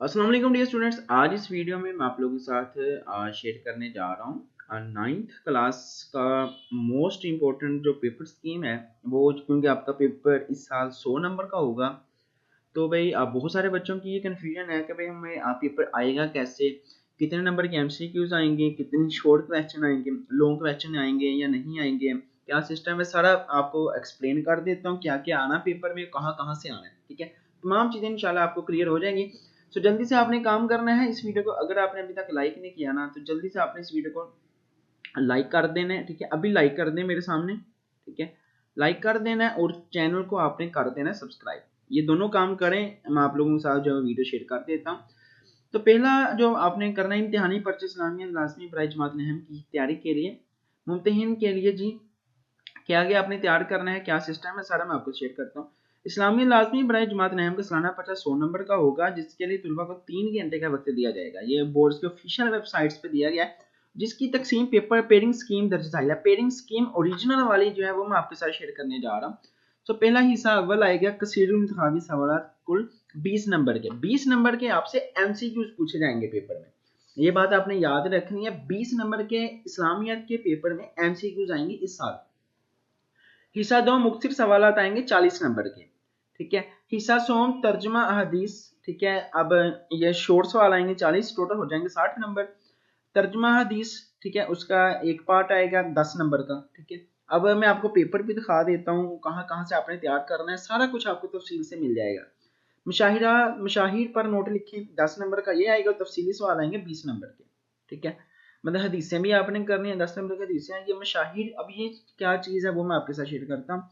अस्सलाम वालेकुम dear students. आज इस वीडियो में मैं आप लोगों के साथ शेयर करने जा रहा हूँ नाइन्थ क्लास का मोस्ट इम्पोर्टेंट जो पेपर स्कीम है वो, क्योंकि आपका पेपर इस साल 100 नंबर का होगा। तो भाई बहुत सारे बच्चों की ये कन्फ्यूजन है कि भाई हमें पेपर आएगा कैसे, कितने नंबर के एमसीक्यूज आएंगे, कितने शॉर्ट क्वेश्चन आएंगे, लॉन्ग क्वेश्चन आएंगे या नहीं आएंगे, क्या सिस्टम है, सारा आपको एक्सप्लेन कर देता हूँ क्या क्या आना पेपर में, कहाँ कहाँ से आना है। ठीक है, तमाम चीज़ें इंशाल्लाह आपको क्लियर हो जाएंगी। तो जल्दी से आपने काम करना है इस वीडियो को, अगर आपने अभी तक लाइक नहीं किया ना तो जल्दी से आपने इस वीडियो को लाइक कर देना है। ठीक है, अभी लाइक कर दें मेरे सामने। ठीक है, लाइक कर देना है और चैनल को आपने कर देना है सब्सक्राइब। ये दोनों काम करें, मैं आप लोगों के साथ जो वीडियो शेयर कर देता हूँ। तो पहला जो आपने करना है, इम्तिहानी पर्चे इस्लामिया लाजमी बराए जमात नहम की तैयारी के लिए, मुम्तहिन के लिए जी क्या आगे आपने तैयार करना है, क्या सिस्टम है, सारा मैं आपको शेयर करता हूँ। इस्लामी लाजमी बराए जमात नहम का सालाना पर्चा 100 नंबर का होगा, जिसके लिए तुलबा को 3 घंटे का वक्त दिया जाएगा। ये बोर्ड के ऑफिशियल वेबसाइट्स पे दिया गया है, जिसकी तकसीम पेपर पेयरिंग स्कीम दर्ज है। पेयरिंग स्कीम ओरिजिनल वाली जो है वो मैं आपके साथ शेयर करने जा रहा हूँ। तो पहला हिस्सा अव्वल आएगा कसीरुल इंतखाबी सवालात, कुल 20 नंबर के। 20 नंबर के आपसे एमसीक्यूज पूछे जाएंगे पेपर में, ये बात आपने याद रखनी है। 20 नंबर के इस्लामियत के पेपर में एमसीक्यूज आएंगे इस साल। हिस्सा दो मुख्तसर सवालात आएंगे 40 नंबर के। ठीक है, हिस्सा सोम तर्जमा अहदीस। ठीक है, अब ये शॉर्ट सवाल आएंगे 40, टोटल हो जाएंगे 60 नंबर। तर्जमा हदीस, ठीक है, उसका एक पार्ट आएगा 10 नंबर का। ठीक है, अब मैं आपको पेपर भी दिखा देता हूँ कहाँ कहाँ से आपने तैयार करना है, सारा कुछ आपको तफसील से मिल जाएगा। मुशाहिरा मुशाहिर पर नोट लिखें 10 नंबर का ये आएगा, तफसीली सवाल आएंगे 20 नंबर के। ठीक है, मतलब हदीसें भी आपने करनी है, 10 नंबर की हदीसें हैं। ये मशाहिर, अब ये क्या चीज़ है वो मैं आपके साथ शेयर करता हूँ।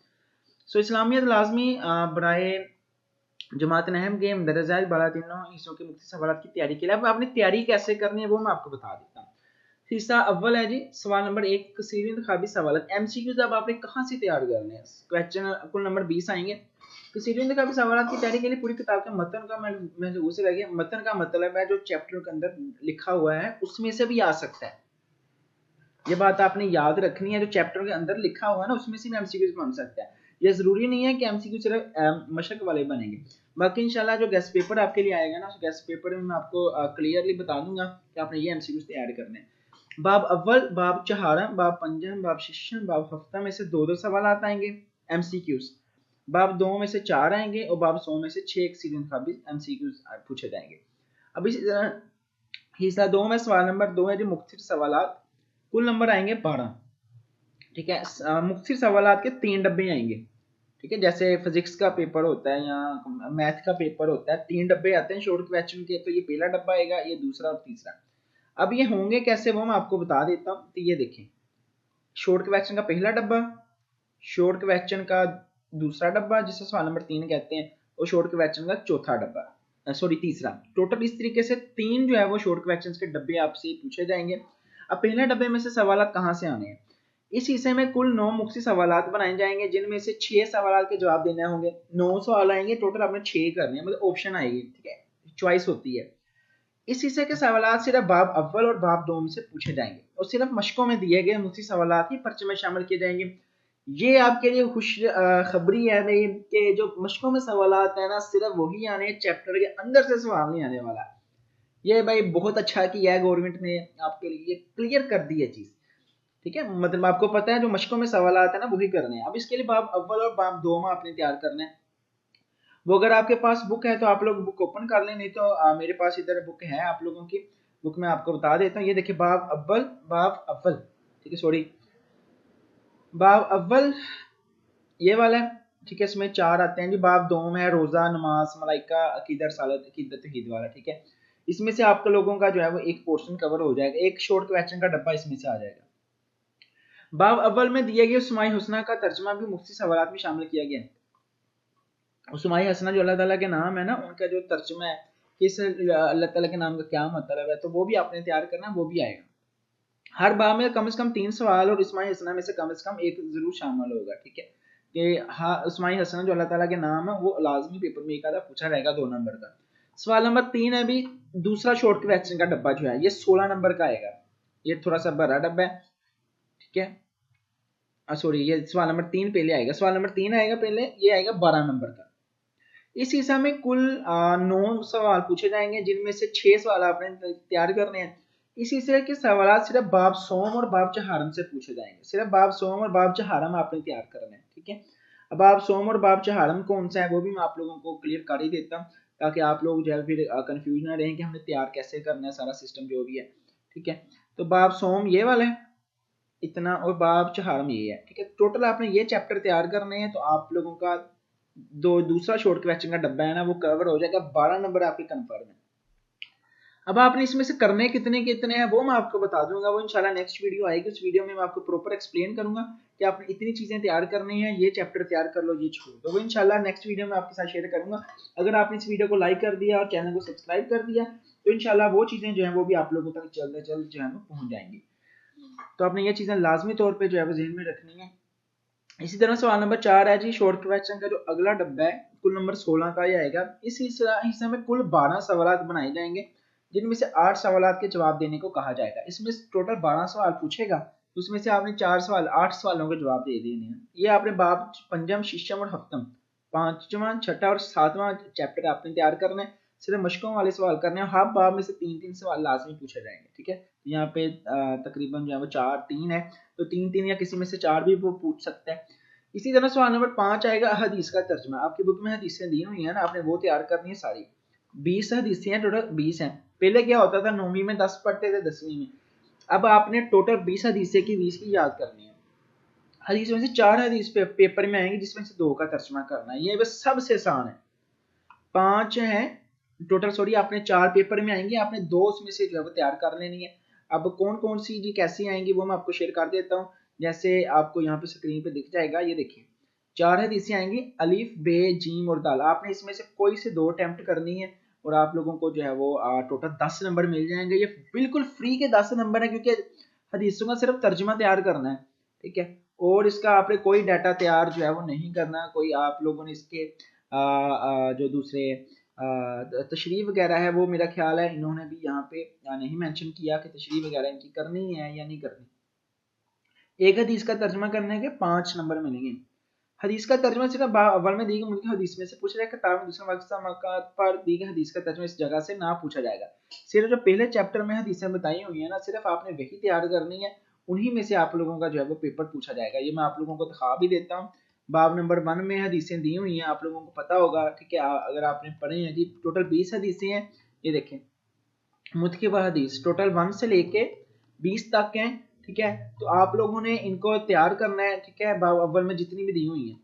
सो इस्लामियत लाजमी बराए जमात नहम के मंदरजात बड़ा तीनों हिस्सों के मुख्तलिफ सवाल की तैयारी के लिए, अब आपने तैयारी कैसे करनी है वो मैं आपको बता देता हूँ। हिस्सा अव्वल है जी, सवाल नंबर 1 कसीर इंतखाबी सवाल एमसीक्यूज। अब आपने कहाँ से तैयार करने हैं, क्वेश्चन कुल नंबर 20 आएंगे। कसीर इंतखाबी सवाल की तैयारी के लिए पूरी किताब के मतन का मैं उसे रह गया, मतन का मतलब है जो चैप्टर के अंदर लिखा हुआ है उसमें से भी आ सकता है। ये बात आपने याद रखनी है, जो चैप्टर के अंदर लिखा हुआ है ना उसमें से भी एमसीक्यूज बन सकता है। ये जरूरी नहीं है कि एमसीक्यू सिर्फ मशक वाले बनेंगे। बाकी इंशाल्लाह जो गेस्ट पेपर आपके लिए आएगा ना, गेस्ट पेपर में मैं आपको क्लियरली बता दूंगा कि आपने ये एमसीक्यूज तैयार करने हैं। बाब अव्वल, बाब चहारा, बाब पंजम, बाब शिशम, बाब हफ्ता में से दो दो सवाल आएंगे एमसीक्यूज। बाब दो में से 4 आएंगे और बाब 100 में से 6 एक्सीडेंट एमसीक्यूज पूछे जाएंगे। अब इसी तरह हिस्सा 2 में सवाल नंबर 2 है जो मुख्तसर सवालात, कुल नंबर आएंगे 12। ठीक है, मुख्तसर सवालात के 3 डब्बे आएंगे। ठीक है, जैसे फिजिक्स का पेपर होता है या मैथ का पेपर होता है, 3 डब्बे आते हैं शॉर्ट क्वेश्चन के। तो ये पहला डब्बा आएगा, ये दूसरा और तीसरा। अब ये होंगे कैसे वो मैं आपको बता देता हूँ। तो ये देखें, शॉर्ट क्वेश्चन का पहला डब्बा, शॉर्ट क्वेश्चन का दूसरा डब्बा जिसे सवाल नंबर 3 कहते हैं, और शॉर्ट क्वेश्चन का चौथा डब्बा, सॉरी तीसरा। टोटल इस तरीके से 3 जो है वो शॉर्ट क्वेश्चन के डब्बे आपसे पूछे जाएंगे। अब पहले डब्बे में से सवाल कहाँ से आने हैं, इस हिस्से में कुल 9 मुख्तसर सवाल बनाए जाएंगे, जिनमें से 6 सवाल के जवाब देने होंगे। 9 सवाल आएंगे टोटल, आपने 6 करने हैं, मतलब ऑप्शन आएगी। ठीक है, चॉइस होती है। इस हिस्से के सवाल सिर्फ बाब अव्वल और बाब दो में से पूछे जाएंगे और सिर्फ मशकों में दिए गए मुख्तसर सवाल ही पर्चे में शामिल किए जाएंगे। ये आपके लिए खुश खबरी है भाई कि जो मशकों में सवाल है ना, सिर्फ वही आने, चैप्टर के अंदर से सवाल नहीं आने वाला। ये भाई बहुत अच्छा किया है गवर्नमेंट ने, आपके लिए क्लियर कर दी है चीज। ठीक है, मतलब आपको पता है जो मशकों में सवाल है ना वही करने हैं। अब इसके लिए बाब अव्वल और बाब दो में आपने तैयार करना है। वो अगर आपके पास बुक है तो आप लोग बुक ओपन कर लें, नहीं तो मेरे पास इधर बुक है आप लोगों की। बुक मैं आपको बता देता हूँ। ये देखिए बाब अव्वल, बाब अव्वल, ठीक है, सॉरी बाब अव्वल ये वाला है। ठीक है, इसमें 4 आते हैं जी। बाब दो में है रोजा, नमाज, मलाइका, अकीदत, सालत, अकीदत तौहीद वाला। ठीक है, इसमें से आप लोगों का जो है वो एक पोर्शन कवर हो जाएगा, एक शॉर्ट क्वेश्चन का डब्बा इसमें से आ जाएगा। बाब अव्वल में दिए गए उस्माई हुस्ना का तर्जमा भी मुख्तसर सवालात में शामिल किया गया है। उस्माई हसना जो अल्लाह ताला के नाम है ना, उनका जो तर्जुमा है किस अल्लाह ताला के नाम का क्या मतलब है, तो वो भी आपने तैयार करना, वो भी आएगा। हर बार में कम से कम 3 सवाल और इस्माई हसना में से कम एक जरूर शामिल होगा। ठीक है, कि हाँ उस्माई हसना जो अल्लाह ताला के नाम है वो लाजमी पेपर में एक आधा पूछा रहेगा 2 नंबर का। सवाल नंबर 3 है भी दूसरा शॉर्ट क्वेश्चन का डब्बा जो है ये 16 नंबर का आएगा। ये थोड़ा सा बड़ा डब्बा है। ठीक है, सॉरी ये सवाल नंबर 3 पहले आएगा, सवाल नंबर 3 आएगा पहले, ये आएगा 12 नंबर का। इस हिस्सा में कुल 9 सवाल पूछे जाएंगे, जिनमें से 6 सवाल आपने तैयार करने हैं। इस हिस्से के सवाल सिर्फ बाब सोम और बाब चहारम से पूछे जाएंगे, सिर्फ बाब सोम और बाब चहारम आपने तैयार करने हैं, ठीक है। अब बाब सोम और बाब चहारम कौन सा है वो भी मैं आप लोगों को क्लियर कर ही देता हूँ, ताकि आप लोग जो है फिर कंफ्यूज ना रहें कि हमने तैयार कैसे करना है, सारा सिस्टम जो भी है, ठीक है। तो बाब सोम ये वाला है इतना, और बाब चहारम ये है, ठीक है। टोटल आपने ये चैप्टर तैयार करने हैं, तो आप लोगों का दूसरा शॉर्ट क्वेश्चन का डब्बा है ना वो कवर हो जाएगा, 12 नंबर आपके कंफर्म है। अब आपने इसमें से करने कितने कितने हैं वो मैं आपको बता दूंगा, वो इंशाल्लाह नेक्स्ट वीडियो आएगी, उस वीडियो में मैं आपको प्रॉपर एक्सप्लेन करूंगा कि आपने इतनी चीजें तैयार करनी है, ये चैप्टर तैयार कर लो, ये छोड़ दो, वो इंशाल्लाह नेक्स्ट वीडियो में आपके साथ शेयर करूंगा। अगर आपने इस वीडियो को लाइक कर दिया और चैनल को सब्सक्राइब कर दिया तो इंशाल्लाह वो चीजें जो है वो भी आप लोगों तक जल्द से जल्द जो है वो पहुंच जाएंगी। तो आपने ये चीजें लाजमी तौर पर जो है वो जहन में रखनी है। इसी तरह सवाल नंबर 4 है जी, शॉर्ट क्वेश्चन का जो अगला डब्बा है कुल नंबर 16 का ही आएगा। इस हिस्से में कुल 12 सवाल बनाए जाएंगे, जिनमें से 8 सवाल के जवाब देने को कहा जाएगा। इसमें टोटल 12 सवाल पूछेगा, उसमें से आपने 4 सवाल 8 सवालों के जवाब दे देने हैं। ये आपने बाब पंजम, शिशम और हफ्तम, पांचवा, छठा और सातवां चैप्टर आपने तैयार करना है। सिर्फ मशकों वाले सवाल करने हैं, हर बाब में से 3-3 सवाल लाजमी पूछे जाएंगे, ठीक है। यहाँ पे तकरीबन जो है वो 4-3 है, तो 3-3 या किसी में से 4 भी वो पूछ सकता है। इसी तरह सवाल नंबर 5 आएगा हदीस का तर्जमा। आपकी बुक में हदीसें दी हुई है ना, आपने वो तैयार करनी है सारी। 20 हदीसें हैं, टोटल 20 हैं। पहले क्या होता था, 9वीं में 10 पढ़ते थे, 10वीं में। अब आपने टोटल 20 हदीसें की 20 की याद करनी है। हदीस में से 4 हदीस पेपर में आएंगी, जिसमें से 2 का तर्जमा करना है, ये बस सबसे आसान है। 5 है टोटल, सॉरी, आपने 4 पेपर में आएंगे, आपने 2 उसमें से जो है वो तैयार कर लेनी है। अब कौन कौन सी जी कैसी आएंगी वो मैं आपको शेयर कर देता हूँ। जैसे आपको यहाँ पे स्क्रीन पे दिख जाएगा, ये देखिए 4 हदीसें आएंगी, अलीफ, बे, जीम और दाल। आपने इसमें से कोई से 2 अटेम्प्ट करनी है, और आप लोगों को जो है वो टोटल 10 नंबर मिल जाएंगे। ये बिल्कुल फ्री के 10 नंबर है, क्योंकि हदीसों का सिर्फ तर्जुमा तैयार करना है, ठीक है। और इसका आपने कोई डाटा तैयार जो है वो नहीं करना, कोई आप लोगों ने इसके जो दूसरे तशरीह वगैरह है वो मेरा ख्याल है इन्होंने भी यहाँ पे नहीं मेंशन किया कि तशरीह वगैरह इनकी करनी है या नहीं करनी। एक हदीस का तर्जमा करने के 5 नंबर मिलेंगे। हदीस का तर्जमा सिर्फ अव्वल में दी गई मुल्क हदीस में से पूछा जाएगा, किताब में दूसरे मौक़ात पर दी गई हदीस का तर्जमा इस जगह से ना पूछा जाएगा। सिर्फ जो पहले चैप्टर में हदीसें बताई हुई है ना, सिर्फ आपने वही तैयार करनी है, उन्हीं में से आप लोगों का जो है वो पेपर पूछा जाएगा। ये मैं आप लोगों को दिखा भी देता हूँ। बाब नंबर 1 में हदीसें दी हुई हैं, आप लोगों को पता होगा, ठीक है। अगर आपने पढ़े हैं जी, टोटल 20 हदीसें हैं। ये देखें, मुतकिब हदीस टोटल 1 से लेके 20 तक हैं, ठीक है। तो आप लोगों ने इनको तैयार करना है, ठीक है। बाब अव्वल में जितनी भी दी हुई हैं,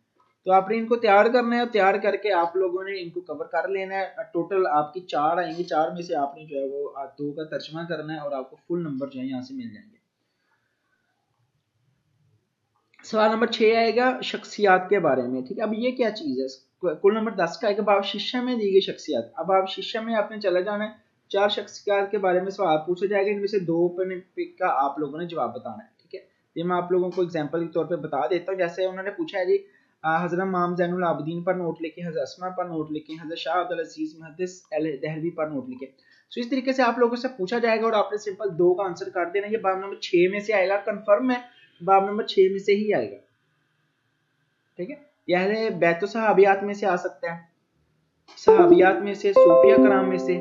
तो आपने इनको तैयार करना है, और तैयार करके आप लोगों ने इनको कवर कर लेना है। टोटल आपकी 4 आएंगी, 4 में से आपने जो है वो 2 का तर्जमा करना है, और आपको फुल नंबर जो है यहाँ से मिल जाएंगे। सवाल नंबर 6 आएगा शख्सियात के बारे में, ठीक है। अब ये क्या चीज़ है, कुल नंबर 10 का आएगा बाब शिक्षा में दी गई शख्सियात। अब आप शिक्षा में आपने चला जाना है, 4 शख्सियात के बारे में सवाल पूछा जाएगा, इनमें से 2 का आप लोगों ने जवाब बताना है, ठीक है। ये मैं आप लोगों को एग्जाम्पल के तौर पर बता देता हूँ। जैसे उन्होंने पूछा है जी, हजरत इमाम ज़ैनुल आबिदीन पर नोट लिखे, हजरत अस्मा पर नोट लिखे, हजरत शाह अब्दुल अजीज मुहद्दिस दहलवी पर नोट लिखे। तो इस तरीके से आप लोगों से पूछा जाएगा, और आपने सिंपल 2 का आंसर कर देना। ये बाब नंबर 6 में से आएगा, कंफर्म है, बाब नंबर 6 में से ही आएगा, ठीक है। यह बैत सहाबियात में से आ सकता है, सहाबियात में से, सूफिया कराम में से,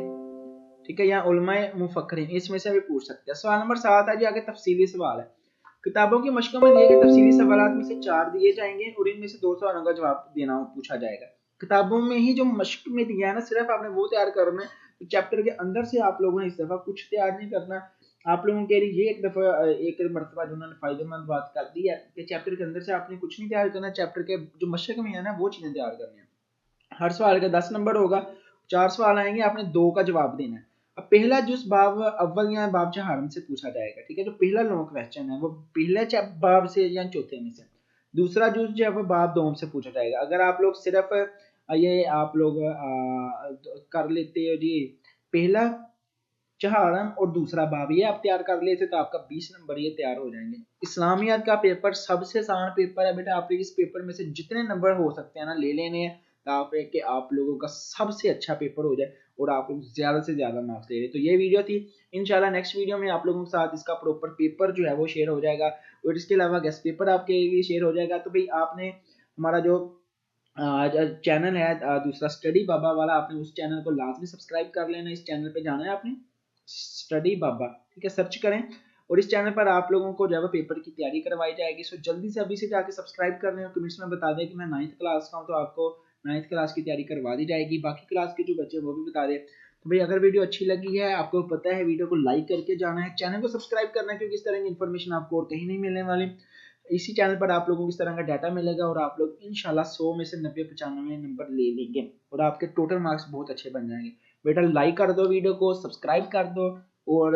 ठीक है, या उलमाए मुफक्करीन, इसमें से भी पूछ सकते हैं। सवाल नंबर 7 है जी, आगे तफसीली सवाल है। किताबों की मशकों में दिए गए तफसीली सवालात में से 4 दिए जाएंगे, और इनमें से 2 सवालों का जवाब देना पूछा जाएगा। किताबों में ही जो मशक में दिया है ना, सिर्फ आपने वो तैयार करना है। तो चैप्टर के अंदर से आप लोगों ने इस दफा कुछ तैयार नहीं करना। आप लोगों के लिए ये एक मरतबा जो उन्होंने फायदेमंद बात कर दी है कि चैप्टर के अंदर से आपने कुछ नहीं तैयार करना, चैप्टर के जो मशक में है ना वो चीजें तैयार करनी है। हर सवाल का 10 नंबर होगा, 4 सवाल आएंगे, आपने 2 का जवाब देना है। अब पहला जुज बाब अव्वल या बाब चहारम से पूछा जाएगा, ठीक है। जो पहला लॉन्ग क्वेश्चन है वो पहले बाब से या चौथे में से। दूसरा जुज जो है वो बाब 2 से पूछा जाएगा। अगर आप लोग सिर्फ ये आप लोग कर लेते हो जी, पहला चहारम और दूसरा बाब ये आप तैयार कर लेते तो आपका 20 नंबर ये तैयार हो जाएंगे। इस्लामियात का पेपर सबसे आसान पेपर है बेटा, आप इस पेपर में से जितने नंबर हो सकते हैं ना ले लेने हैं, ताकि कि आप लोगों का सबसे अच्छा पेपर हो जाए और आप लोग ज्यादा से ज्यादा मार्क्स ले रहे। तो ये वीडियो थी, इंशाल्लाह नेक्स्ट वीडियो में आप लोगों के साथ इसका प्रॉपर पेपर जो है वो शेयर हो जाएगा, और इसके अलावा गेस्ट पेपर आपके लिए शेयर हो जाएगा। तो भाई आपने हमारा जो आज चैनल है दूसरा स्टडी बाबा वाला, आपने उस चैनल को लाजमी सब्सक्राइब कर लेना। इस चैनल पे जाना है आपने, स्टडी बाबा, ठीक है, सर्च करें और इस चैनल पर आप लोगों को जो है पेपर की तैयारी करवाई जाएगी। सो जल्दी से अभी से जाके सब्सक्राइब कर लें और कमेंट्स में बता दें कि मैं 9th क्लास का हूँ, तो आपको 9th क्लास की तैयारी करवा दी जाएगी। बाकी क्लास के जो बच्चे वो भी बता दें। तो भाई अगर वीडियो अच्छी लगी है, आपको पता है, वीडियो को लाइक करके जाना है, चैनल को सब्सक्राइब करना है, क्योंकि इस तरह की इन्फॉर्मेशन आपको और कहीं नहीं मिलने वाली। इसी चैनल पर आप लोगों को इस तरह का डाटा मिलेगा और आप लोग इंशाल्लाह 100 में से 90-95 नंबर ले लेंगे और आपके टोटल मार्क्स बहुत अच्छे बन जाएंगे। बेटा लाइक कर दो वीडियो को, सब्सक्राइब कर दो और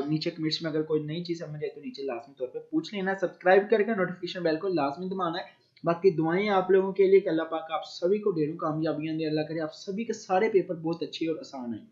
नीचे कमेंट्स में अगर कोई नई चीज़ समझ आए तो नीचे लाजमी तौर पे पूछ लेना। सब्सक्राइब करके नोटिफिकेशन बेल को लाजमी दबाना है। बाकी दुआएं आप लोगों के लिए कि अल्लाह पाक आप सभी को ढेरों कामयाबियां दे, अल्लाह करे आप सभी के सारे पेपर बहुत अच्छे और आसान हैं।